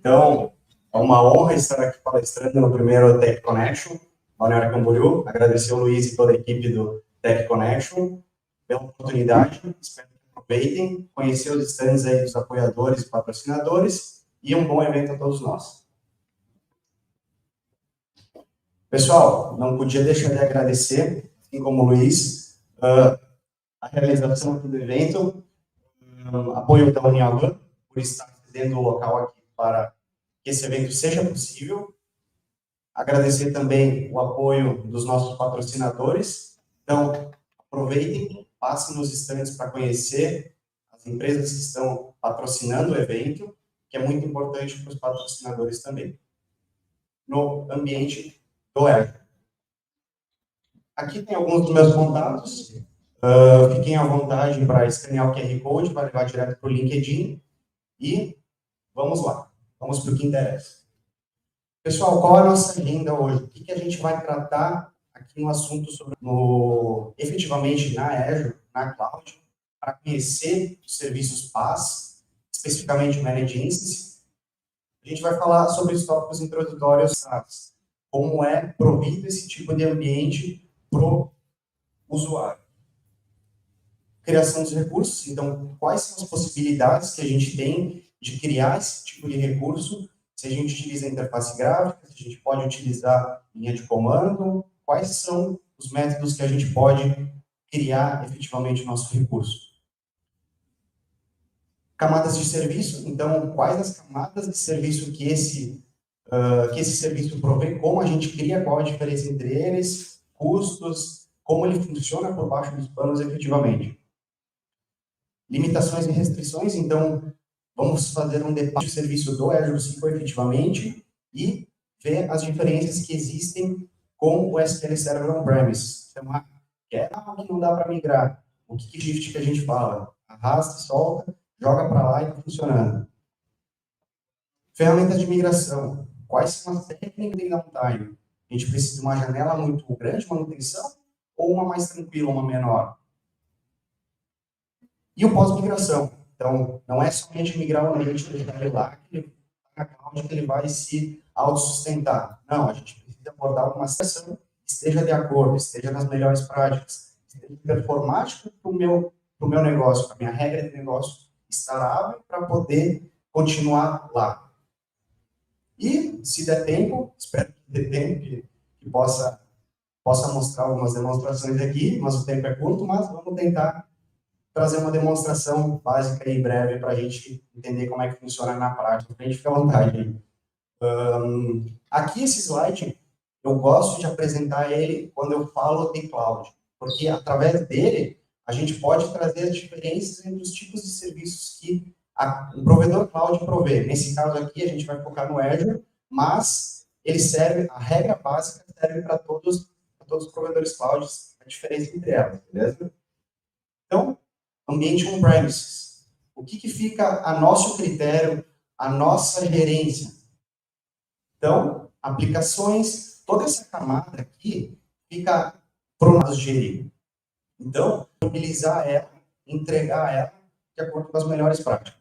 Então, é uma honra estar aqui palestrando no primeiro Tech Connection, Balneário Camboriú. Agradecer ao Luiz e toda a equipe do Tech Connection pela oportunidade. Espero que aproveitem, conhecer os stands aí dos apoiadores e patrocinadores e um bom evento a todos nós. Pessoal, não podia deixar de agradecer, assim como o Luiz, a realização aqui do evento, apoio da Unialan por estar cedendo o local aqui para que esse evento seja possível. Agradecer também o apoio dos nossos patrocinadores. Então, aproveitem, passem nos stands para conhecer as empresas que estão patrocinando o evento, que é muito importante para os patrocinadores também. No ambiente do Azure. Aqui tem alguns dos meus contatos. Fiquem à vontade para escanear o QR Code, para levar direto para o LinkedIn. E vamos lá, vamos para o que interessa. Pessoal, qual é a nossa agenda hoje? O que a gente vai tratar aqui no assunto sobre efetivamente na Azure, na Cloud, para conhecer os serviços PaaS, especificamente o Managed Instance. A gente vai falar sobre os tópicos introdutórios SaaS, como é provido esse tipo de ambiente para o usuário. Criação dos recursos, então, quais são as possibilidades que a gente tem de criar esse tipo de recurso, se a gente utiliza interface gráfica, se a gente pode utilizar linha de comando, quais são os métodos que a gente pode criar efetivamente o nosso recurso. Camadas de serviço, então, quais as camadas de serviço que esse serviço provê, como a gente cria, qual a diferença entre eles, custos, como ele funciona por baixo dos panos efetivamente. Limitações e restrições, então, vamos fazer um debate do serviço do Azure 5 efetivamente e ver as diferenças que existem com o SQL Server On-Premise. Então, que não dá para migrar. O que shift que a gente fala? Arrasta, solta, joga para lá e está funcionando. Ferramentas de migração. Quais são as técnicas de downtime? A gente precisa de uma janela muito grande de manutenção ou uma mais tranquila, uma menor? E o pós-migração. Então, não é somente migrar o ambiente dele lá, que ele na cloud, que ele vai se autossustentar. Não, a gente precisa abordar uma situação que esteja de acordo, esteja nas melhores práticas, esteja performático para o meu negócio, para a minha regra de negócio estar hábil para poder continuar lá. E, se der tempo, espero que dê tempo, que possa mostrar algumas demonstrações aqui, mas o tempo é curto, mas vamos tentar trazer uma demonstração básica e breve para a gente entender como é que funciona na prática. A gente fica à vontade. Aqui, esse slide, eu gosto de apresentar ele quando eu falo de cloud, porque através dele, a gente pode trazer as diferenças entre os tipos de serviços que o provedor cloud provê. Nesse caso aqui, a gente vai focar no Azure, mas ele serve, a regra básica serve para todos os provedores cloud, a diferença entre elas, beleza? Então, ambiente on-premises. O que fica a nosso critério, a nossa gerência? Então, aplicações, toda essa camada aqui fica para nós gerir. Então, utilizar ela, entregar ela de acordo com as melhores práticas.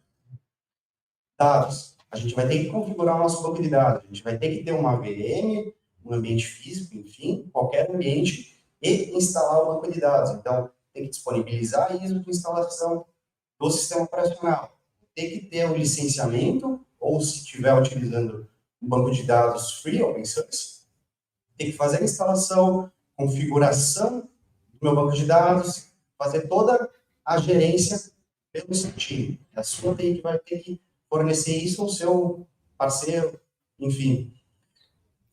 Dados. A gente vai ter que configurar o nosso banco de dados. A gente vai ter que ter uma VM, um ambiente físico, enfim, qualquer ambiente, e instalar o banco de dados. Então, tem que disponibilizar a ISO de instalação do sistema operacional. Tem que ter o licenciamento, ou se estiver utilizando um banco de dados free, open source, tem que fazer a instalação, configuração do meu banco de dados, fazer toda a gerência pelo seu time. A sua TI vai ter que fornecer isso ao seu parceiro, enfim.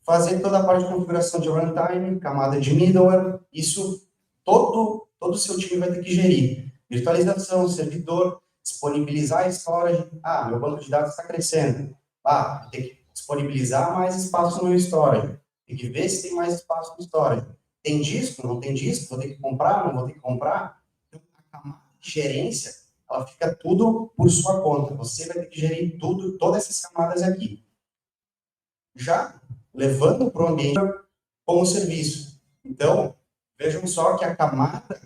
Fazer toda a parte de configuração de runtime, camada de middleware, isso todo o seu time vai ter que gerir. Virtualização, servidor, disponibilizar a storage. Meu banco de dados está crescendo. Tem que disponibilizar mais espaço no meu storage. Tem que ver se tem mais espaço no storage. Tem disco? Não tem disco? Vou ter que comprar? Não vou ter que comprar? Então, a camada de gerência, ela fica tudo por sua conta. Você vai ter que gerir tudo, todas essas camadas aqui. Já levando para o ambiente como serviço. Então, vejam só que a camada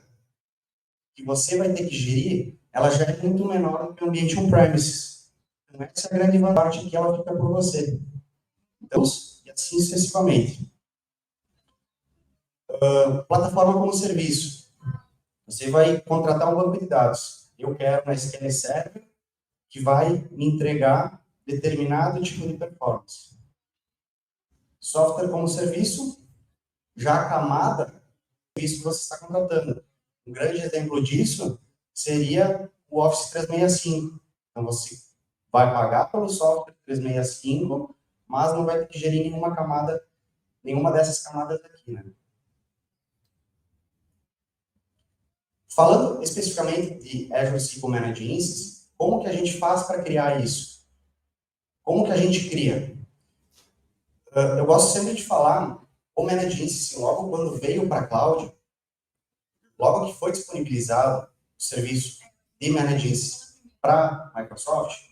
que você vai ter que gerir, ela já é muito menor do que o ambiente on-premises. Então, essa é a grande vantagem que ela fica por você. Então, e assim sucessivamente. Plataforma como serviço. Você vai contratar um banco de dados. Eu quero uma SQL Server que vai me entregar determinado tipo de performance. Software como serviço, já a camada de serviço que você está contratando. Um grande exemplo disso seria o Office 365. Então, você vai pagar pelo software 365, mas não vai ter que gerir nenhuma dessas camadas aqui, né? Falando especificamente de Azure SQL Managed Instance, como que a gente faz para criar isso? Como que a gente cria? Eu gosto sempre de falar, o Managed Instance, logo quando veio para a cloud, logo que foi disponibilizado o serviço de Managed Instance para a Microsoft,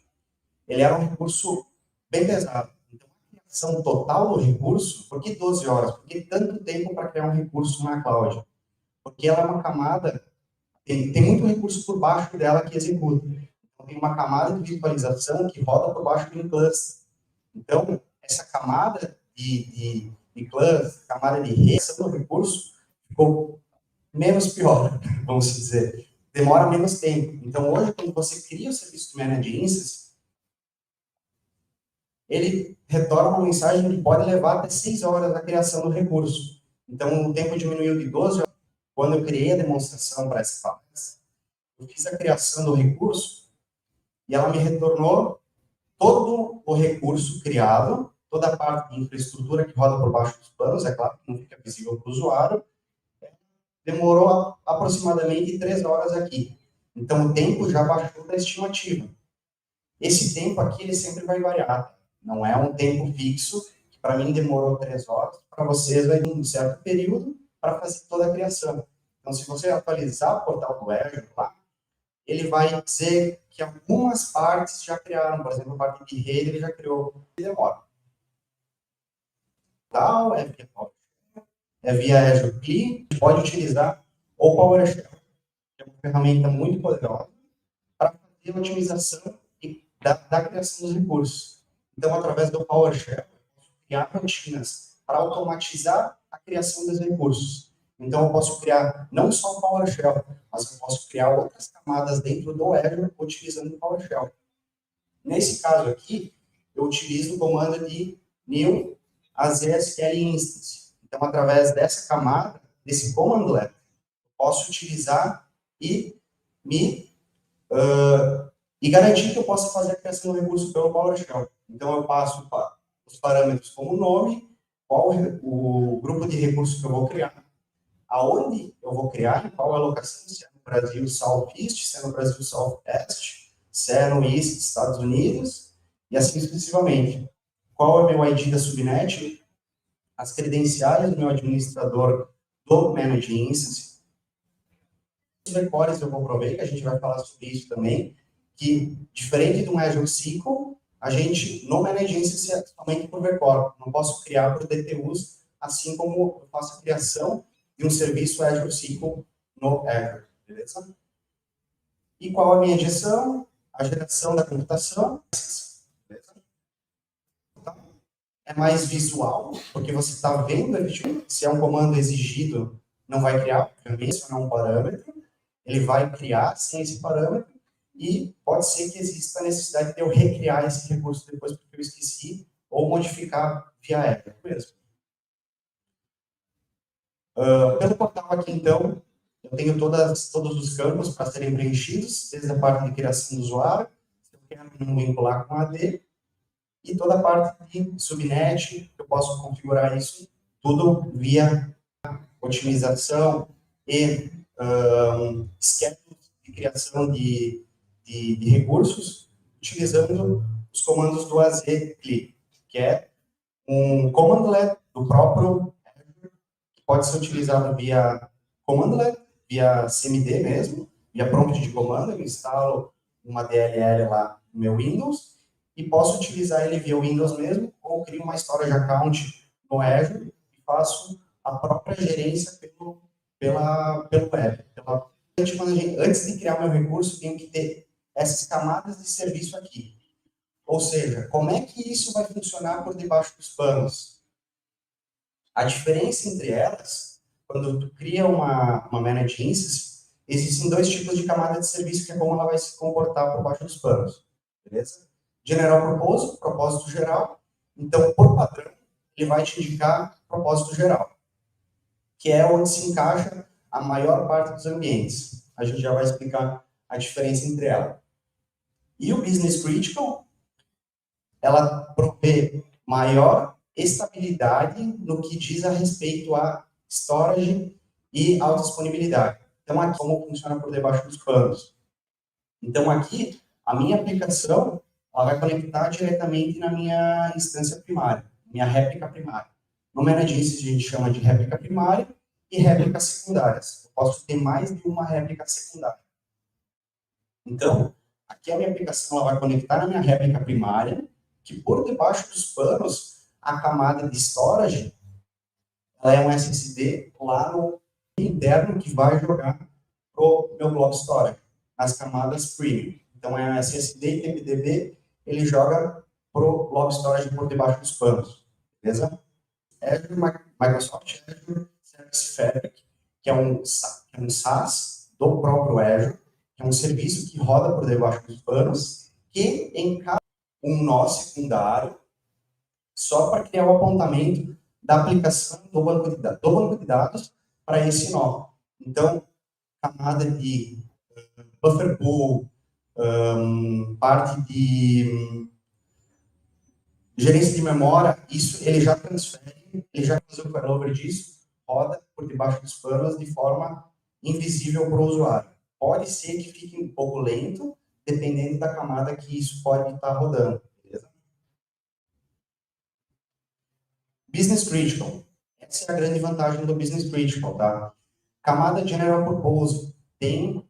ele era um recurso bem pesado. Então, a criação total do recurso, por que 12 horas? Por que tanto tempo para criar um recurso na cloud? Porque ela é uma camada, tem muito recurso por baixo dela que executa. Então, tem uma camada de virtualização que roda por baixo do cluster. Então, essa camada de cluster, camada de rede do recurso, ficou menos pior, vamos dizer. Demora menos tempo. Então, hoje, quando você cria o serviço de Managed Instance, ele retorna uma mensagem que pode levar até 6 horas a criação do recurso. Então, o tempo diminuiu de 12 horas. Quando eu criei a demonstração para essa palestra, eu fiz a criação do recurso e ela me retornou todo o recurso criado, toda a parte de infraestrutura que roda por baixo dos panos, é claro que não fica visível para o usuário, demorou aproximadamente 3 horas aqui. Então, o tempo já baixou da estimativa. Esse tempo aqui, ele sempre vai variar. Não é um tempo fixo, que para mim demorou 3 horas, para vocês vai ter um certo período para fazer toda a criação. Então, se você atualizar o portal do Azure lá, ele vai dizer que algumas partes já criaram, por exemplo, a parte de rede ele já criou, e demora. Tal, é via Azure CLI, pode utilizar o PowerShell, que é uma ferramenta muito poderosa para fazer a otimização da criação dos recursos. Então, através do PowerShell, eu posso criar rotinas para automatizar a criação dos recursos. Então, eu posso criar não só o PowerShell, mas eu posso criar outras camadas dentro do Azure utilizando o PowerShell. Nesse caso aqui, eu utilizo o comando de new AZSQL instance. Então, através dessa camada, desse commandlet, eu posso utilizar e e garantir que eu possa fazer a criação do recurso pelo PowerShell. Então, eu passo os parâmetros como nome, qual o grupo de recursos que eu vou criar, aonde eu vou criar, em qual alocação, se é no Brasil Southeast, se é no Brasil Southwest, se é no East, Estados Unidos, e assim sucessivamente. Qual é o meu ID da subnet, as credenciais do meu administrador do Managed Instance, os recores eu comprovei, que a gente vai falar sobre isso também, que, diferente do Azure SQL, a gente, no Managed Instance, é somente por record. Não posso criar por DTUs, assim como eu faço a criação de um serviço Azure SQL no Azure, beleza? E qual a minha gestão? A geração da computação, beleza? É mais visual, porque você está vendo, se é um comando exigido, não vai criar, obviamente, se não é um parâmetro, ele vai criar sem esse parâmetro, e pode ser que exista a necessidade de eu recriar esse recurso depois porque eu esqueci, ou modificar via app mesmo. Pelo portal aqui, então, eu tenho todos os campos para serem preenchidos, desde a parte de criação do usuário, se eu quero não vincular com AD, e toda a parte de subnet, eu posso configurar isso tudo via otimização e schedule de criação de recursos, utilizando os comandos do AZ-CLI, que é um commandlet do próprio Azure, que pode ser utilizado via commandlet, via CMD mesmo, via prompt de comando, eu instalo uma DLL lá no meu Windows, e posso utilizar ele via Windows mesmo, ou crio uma storage account no Azure e faço a própria gerência pelo web. Antes de criar meu recurso, tenho que ter essas camadas de serviço aqui. Ou seja, como é que isso vai funcionar por debaixo dos panos? A diferença entre elas, quando tu cria uma managed instance, existem dois tipos de camada de serviço que é como ela vai se comportar por baixo dos panos. Beleza? General Purpose, propósito geral. Então, por padrão, ele vai te indicar propósito geral, que é onde se encaixa a maior parte dos ambientes. A gente já vai explicar a diferença entre elas. E o Business Critical, ela provê maior estabilidade no que diz a respeito a storage e alta disponibilidade. Então, aqui como funciona por debaixo dos panos. Então, aqui, a minha aplicação, ela vai conectar diretamente na minha instância primária, minha réplica primária. No Managed Instance, a gente chama de réplica primária e réplicas secundárias. Eu posso ter mais de uma réplica secundária. Então, aqui a minha aplicação ela vai conectar na minha réplica primária, que por debaixo dos panos, a camada de storage, ela é um SSD lá no interno que vai jogar para o meu block storage, nas camadas premium. Então, é um SSD e TPDB, ele joga para o block storage por debaixo dos panos, beleza? Azure, Microsoft Azure Service Fabric, que é um SaaS do próprio Azure, que é um serviço que roda por debaixo dos panos, que encaixa um nó secundário só para criar o apontamento da aplicação do banco de dados para esse nó. Então, camada de buffer pool, parte de gerência de memória, isso ele já transfere, ele já faz o failover disso, roda por debaixo dos panos de forma invisível para o usuário. Pode ser que fique um pouco lento, dependendo da camada que isso pode estar rodando. Beleza? Business Critical. Essa é a grande vantagem do Business Critical, tá? Camada General Purpose tem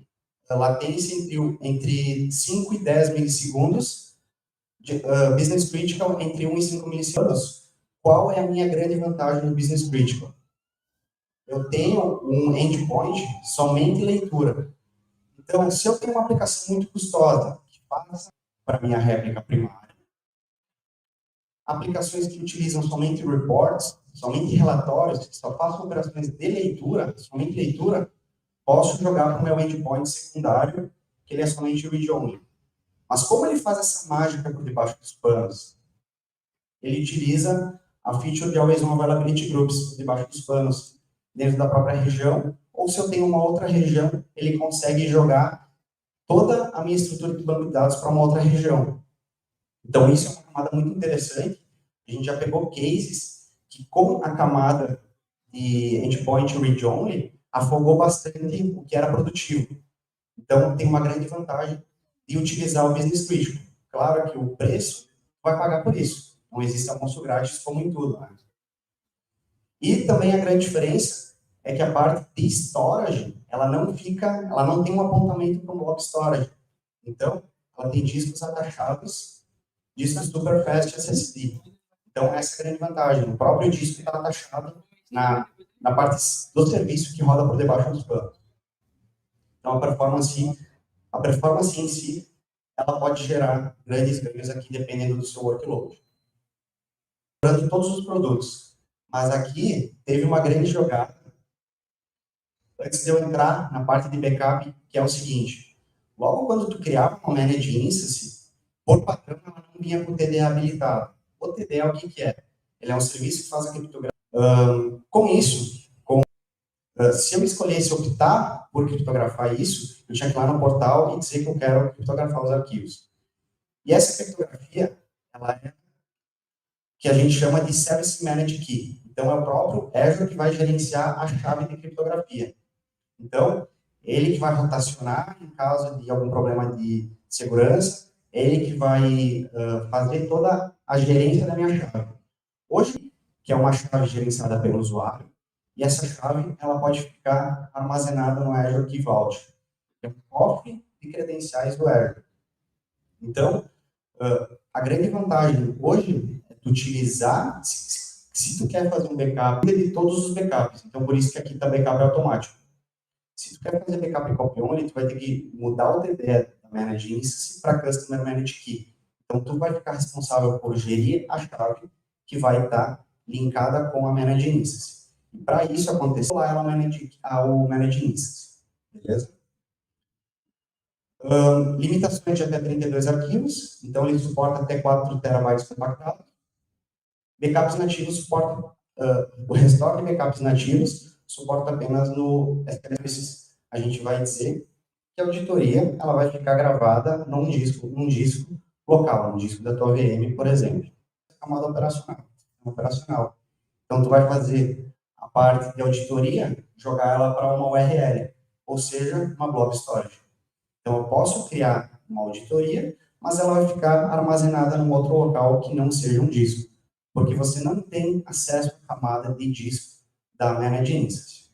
latência entre 5 e 10 milissegundos, Business Critical entre 1 e 5 milissegundos. Qual é a minha grande vantagem no Business Critical? Eu tenho um endpoint somente leitura. Então, se eu tenho uma aplicação muito custosa, que passa para a minha réplica primária, aplicações que utilizam somente reports, somente relatórios, que só façam operações de leitura, somente leitura, posso jogar para o meu endpoint secundário, que ele é somente read-only. Mas como ele faz essa mágica por debaixo dos panos? Ele utiliza a feature de Always On Availability Groups por debaixo dos panos, dentro da própria região, ou se eu tenho uma outra região, ele consegue jogar toda a minha estrutura de banco de dados para uma outra região. Então, isso é uma camada muito interessante. A gente já pegou cases que, com a camada de endpoint read-only, afogou bastante o que era produtivo. Então, tem uma grande vantagem de utilizar o Business Critical. Claro que o preço vai pagar por isso. Não existe almoço grátis como em tudo. Né? E também a grande diferença é que a parte de storage, ela não tem um apontamento para o block storage. Então, ela tem discos atachados, discos super fast SSD. Então, essa é a grande vantagem. O próprio disco está atachado na parte do serviço que roda por debaixo dos panos. Então, a performance em si, ela pode gerar grandes ganhos aqui, dependendo do seu workload. Durante todos os produtos. Mas aqui, teve uma grande jogada, antes de eu entrar na parte de backup, que é o seguinte. Logo quando tu criava uma managed instance, por padrão, ela não vinha com o TDA habilitado. O TDA, o que é? Ele é um serviço que faz a criptografia. Com isso, se eu escolhesse optar por criptografar isso, eu tinha que ir lá no portal e dizer que eu quero criptografar os arquivos. E essa criptografia, ela é que a gente chama de Service Managed Key. Então, é o próprio Azure que vai gerenciar a chave de criptografia. Então, ele que vai rotacionar em caso de algum problema de segurança, ele que vai fazer toda a gerência da minha chave. Hoje, que é uma chave gerenciada pelo usuário, e essa chave ela pode ficar armazenada no Azure Key Vault, que é um cofre de credenciais do Azure. Então, a grande vantagem hoje é tu utilizar, se tu quer fazer um backup, de todos os backups. Então, por isso que aqui está backup automático. Se tu quer fazer backup em copy only, tu vai ter que mudar o TD da Managed Instance para Customer Managed Key. Então, tu vai ficar responsável por gerir a chave que vai estar linkada com a Managed Instance. E para isso acontecer, lá ela o Managed Instance. Beleza? Limitações de até 32 arquivos, então ele suporta até 4 terabytes compactados. Backups nativos suporta, o restore de backups nativos suporta apenas no SQL. A gente vai dizer que a auditoria ela vai ficar gravada num disco local, num disco da tua VM, por exemplo. Camada operacional. Então, tu vai fazer a parte de auditoria, jogar ela para uma URL, ou seja, uma blob storage. Então, eu posso criar uma auditoria, mas ela vai ficar armazenada num outro local que não seja um disco, porque você não tem acesso à camada de disco da Managed Instance.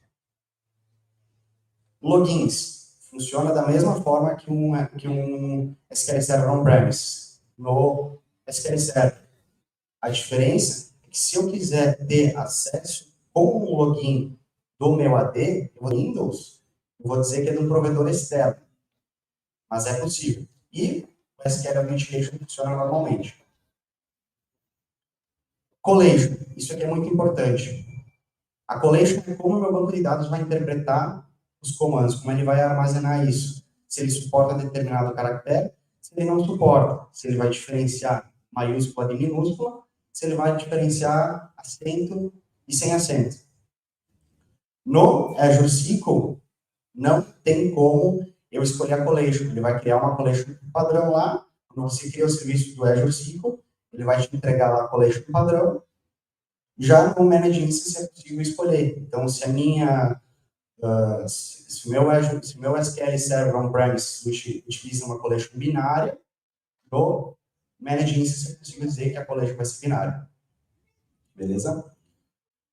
Logins. Funciona da mesma forma que um SQL Server on-premise. No SQL Server, a diferença é que se eu quiser ter acesso com o login do meu AD, Windows, eu vou dizer que é de um provedor externo. Mas é possível. E o SQL Authentication funciona normalmente. Collation. Isso aqui é muito importante. A collation é como o meu banco de dados vai interpretar os comandos, como ele vai armazenar isso. Se ele suporta determinado caractere, se ele não suporta, se ele vai diferenciar maiúscula de minúscula, se ele vai diferenciar acento e sem acento. No Azure SQL, não tem como eu escolher a collation. Ele vai criar uma collation padrão lá. Quando você cria o serviço do Azure SQL, ele vai te entregar lá a collation padrão. Já no Managed Instance é possível escolher. Então, se a minha se o meu SQL Server on-premise utiliza uma collection binária, no Managed Instance é possível dizer que a collection vai ser binária. Beleza?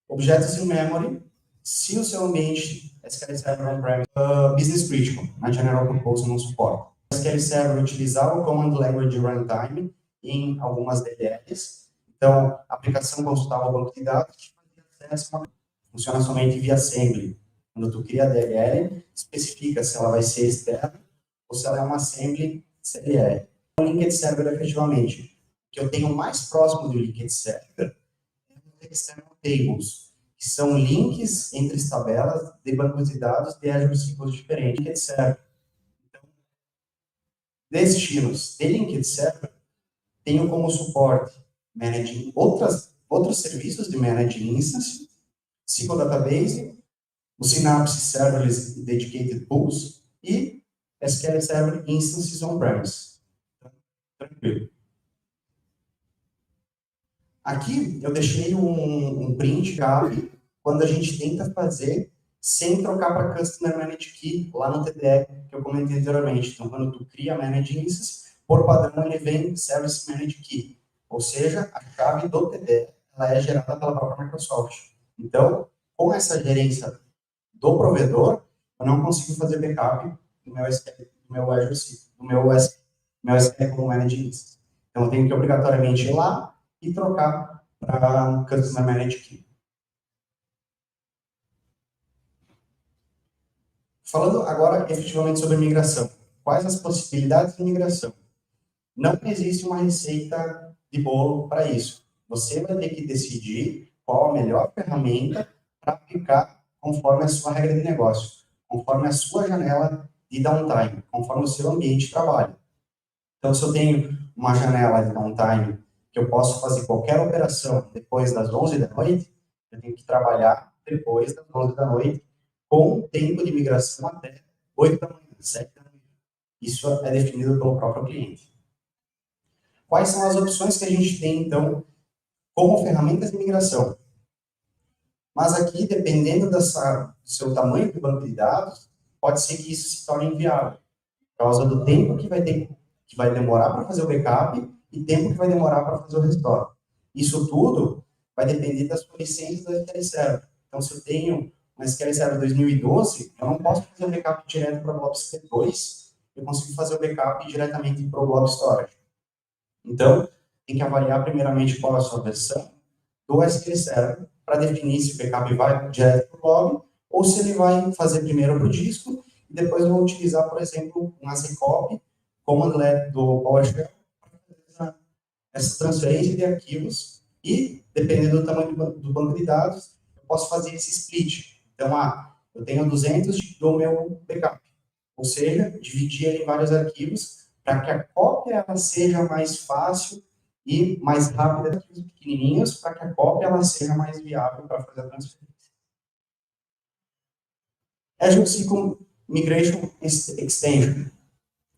Objetos in memory, se o seu ambiente SQL Server on-premise business critical, na General Purpose não suporta. O SQL Server utilizar o Command Language Runtime em algumas DLLs, então a aplicação consultava o banco de dados funciona somente via assembly. Quando tu cria a DLL, especifica se ela vai ser externa ou se ela é uma assembly CLR. O linked server, efetivamente, que eu tenho mais próximo do linked server é o external tables, que são links entre as tabelas de bancos de dados de Azure SQL diferentes. Linked server. Então, destinos de linked server, tenho como suporte managing outros serviços de managed instance, SQL Database, o Synapse Serverless Dedicated Pools e SQL Server Instances On-Premise. Tranquilo. Aqui eu deixei um print grave quando a gente tenta fazer sem trocar para Customer Managed Key lá no TDE que eu comentei anteriormente. Então, quando tu cria Managed Instance, por padrão ele vem Service Managed Key, ou seja, a chave do TDE ela é gerada pela própria Microsoft. Então, com essa gerência do provedor, eu não consigo fazer backup do meu SQL, do meu Azure SQL, do meu SQL como Managed Instance. Então, eu tenho que obrigatoriamente ir lá e trocar para Customer Managed Key. Falando agora efetivamente sobre migração. Quais as possibilidades de migração? Não existe uma receita de bolo para isso. Você vai ter que decidir qual a melhor ferramenta para aplicar conforme a sua regra de negócio, conforme a sua janela de downtime, conforme o seu ambiente de trabalho. Então, se eu tenho uma janela de downtime que eu posso fazer qualquer operação depois das 11 da noite, eu tenho que trabalhar depois das 11 da noite, com tempo de migração até 8 da manhã, 7 da manhã. Isso é definido pelo próprio cliente. Quais são as opções que a gente tem, então, como ferramentas de migração? Mas aqui, dependendo do seu tamanho do banco de dados, pode ser que isso se torne inviável, por causa do tempo que vai demorar para fazer o backup e tempo que vai demorar para fazer o restore. Isso tudo vai depender das sua licença da SQL Server. Então, se eu tenho uma SQL Server 2012, eu não posso fazer o backup direto para o Blob C2, eu consigo fazer o backup diretamente para o Blob Storage. Então, tem que avaliar primeiramente qual é a sua versão do SQL Server para definir se o backup vai direto para o Blob ou se ele vai fazer primeiro para o disco e depois eu vou utilizar, por exemplo, um ACCOP, Command Line do PowerShell, para fazer essa transferência de arquivos e, dependendo do tamanho do banco de dados, eu posso fazer esse split. Então, eu tenho 200 do meu backup, ou seja, dividir ele em vários arquivos para que a cópia ela seja mais fácil e mais rápida, arquivos pequenininhos, para que a cópia ela seja mais viável para fazer a transferência. Azure SQL Migration Extension.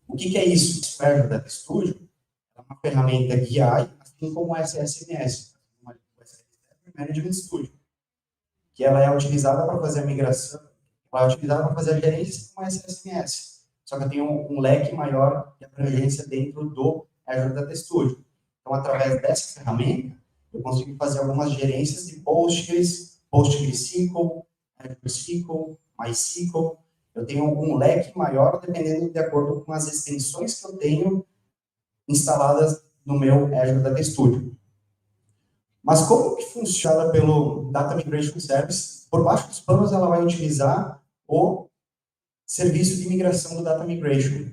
O que é isso? Isso é Azure Data Studio. É uma ferramenta BI, assim como o SSMS, o Management Studio, que ela é utilizada para fazer a migração, ela é utilizada para fazer a gerência com o SSMS. Só que eu tenho um leque maior de abrangência dentro do Azure Data Studio. Então, através dessa ferramenta, eu consigo fazer algumas gerências de PostgreSQL, Azure SQL, MySQL. Eu tenho um leque maior dependendo de acordo com as extensões que eu tenho instaladas no meu Azure Data Studio. Mas como que funciona pelo Data Migration Service? Por baixo dos panos, ela vai utilizar o serviço de migração do Data Migration.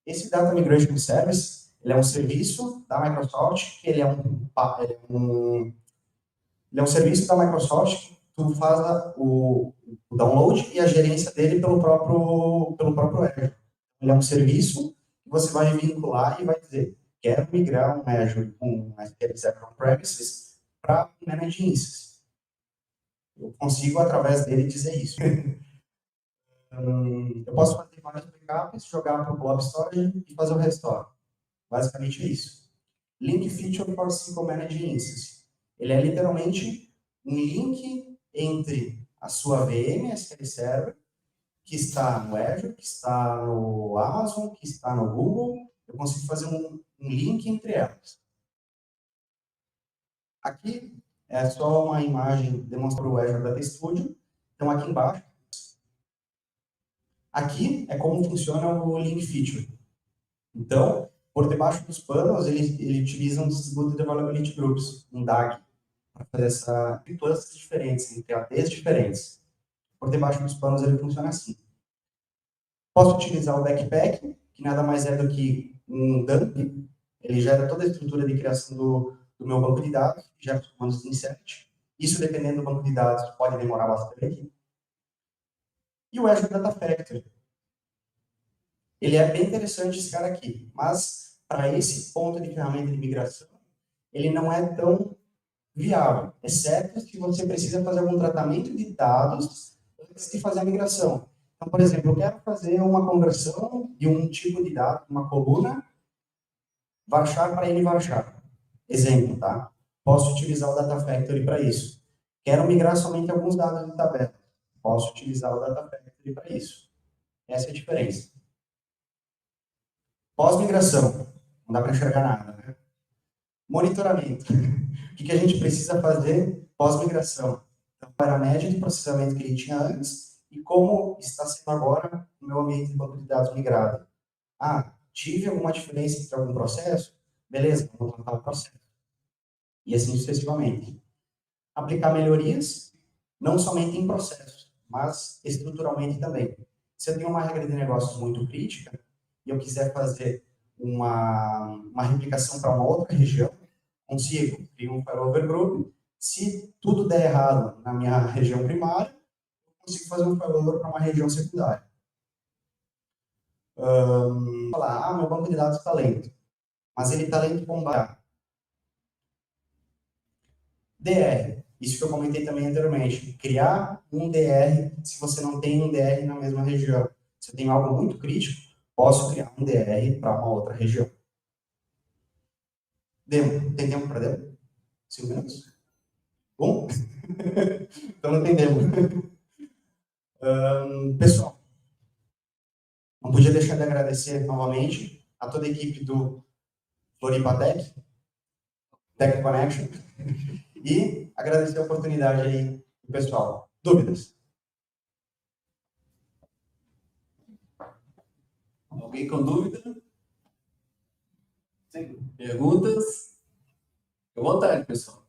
Esse Data Migration Service, ele é um serviço da Microsoft, ele é um serviço da Microsoft que tu faz o download e a gerência dele pelo próprio Azure. Ele é um serviço que você vai vincular e vai dizer, quero migrar um Azure com um SQL Server On-Premises para um Managed Instance. Eu consigo, através dele, dizer isso. Eu posso fazer vários backups, jogar para o Blob Storage e fazer o restore. Basicamente é isso. Link Feature for SQL Managed Instance. Ele é literalmente um link entre a sua VM SQL Server, que está no Azure, que está no Amazon, que está no Google. Eu consigo fazer um link entre elas. Aqui é só uma imagem demonstrando o Azure Data Studio. Então, aqui embaixo, aqui é como funciona o Link Feature. Então, por debaixo dos panos, ele utiliza um Distributed Availability Groups, um DAG, para fazer essa clusters diferentes, entre ADs diferentes. Por debaixo dos panos, ele funciona assim. Posso utilizar o Backpack, que nada mais é do que um dump. Ele gera toda a estrutura de criação do meu banco de dados, gera os comandos de insert. Isso, dependendo do banco de dados, pode demorar bastante. E o Azure Data Factory. Ele é bem interessante esse cara aqui, mas para esse ponto de ferramenta de migração, ele não é tão viável, exceto se você precisa fazer algum tratamento de dados antes de fazer a migração. Então, por exemplo, eu quero fazer uma conversão de um tipo de dado, uma coluna, varchar para NVarchar. Exemplo, tá? Posso utilizar o Data Factory para isso. Quero migrar somente alguns dados de tabela. Posso utilizar o Data Factory para isso. Essa é a diferença. Pós-migração. Não dá para enxergar nada, né? Monitoramento. O que a gente precisa fazer pós-migração? Então, para a média de processamento que ele tinha antes e como está sendo agora o meu ambiente de banco de dados migrado. Tive alguma diferença entre algum processo? Beleza, vamos tratar o processo. E assim sucessivamente. Aplicar melhorias, não somente em processos, mas estruturalmente também. Se eu tenho uma regra de negócios muito crítica e eu quiser fazer uma replicação para uma outra região, consigo criar um failover group. Se tudo der errado na minha região primária, eu consigo fazer um failover para uma região secundária. Falar, meu banco de dados está lento, mas ele está lento com DR. Isso que eu comentei também anteriormente. Criar um DR se você não tem um DR na mesma região. Se eu tenho algo muito crítico, posso criar um DR para uma outra região. Demo. Tem tempo para demo? 5 minutos? Bom? Então não tem demo. Pessoal, não podia deixar de agradecer novamente a toda a equipe do Floripa Tech Connection, e agradecer a oportunidade aí do pessoal. Dúvidas? Alguém com dúvida? Sim. Perguntas? Fique à vontade, pessoal.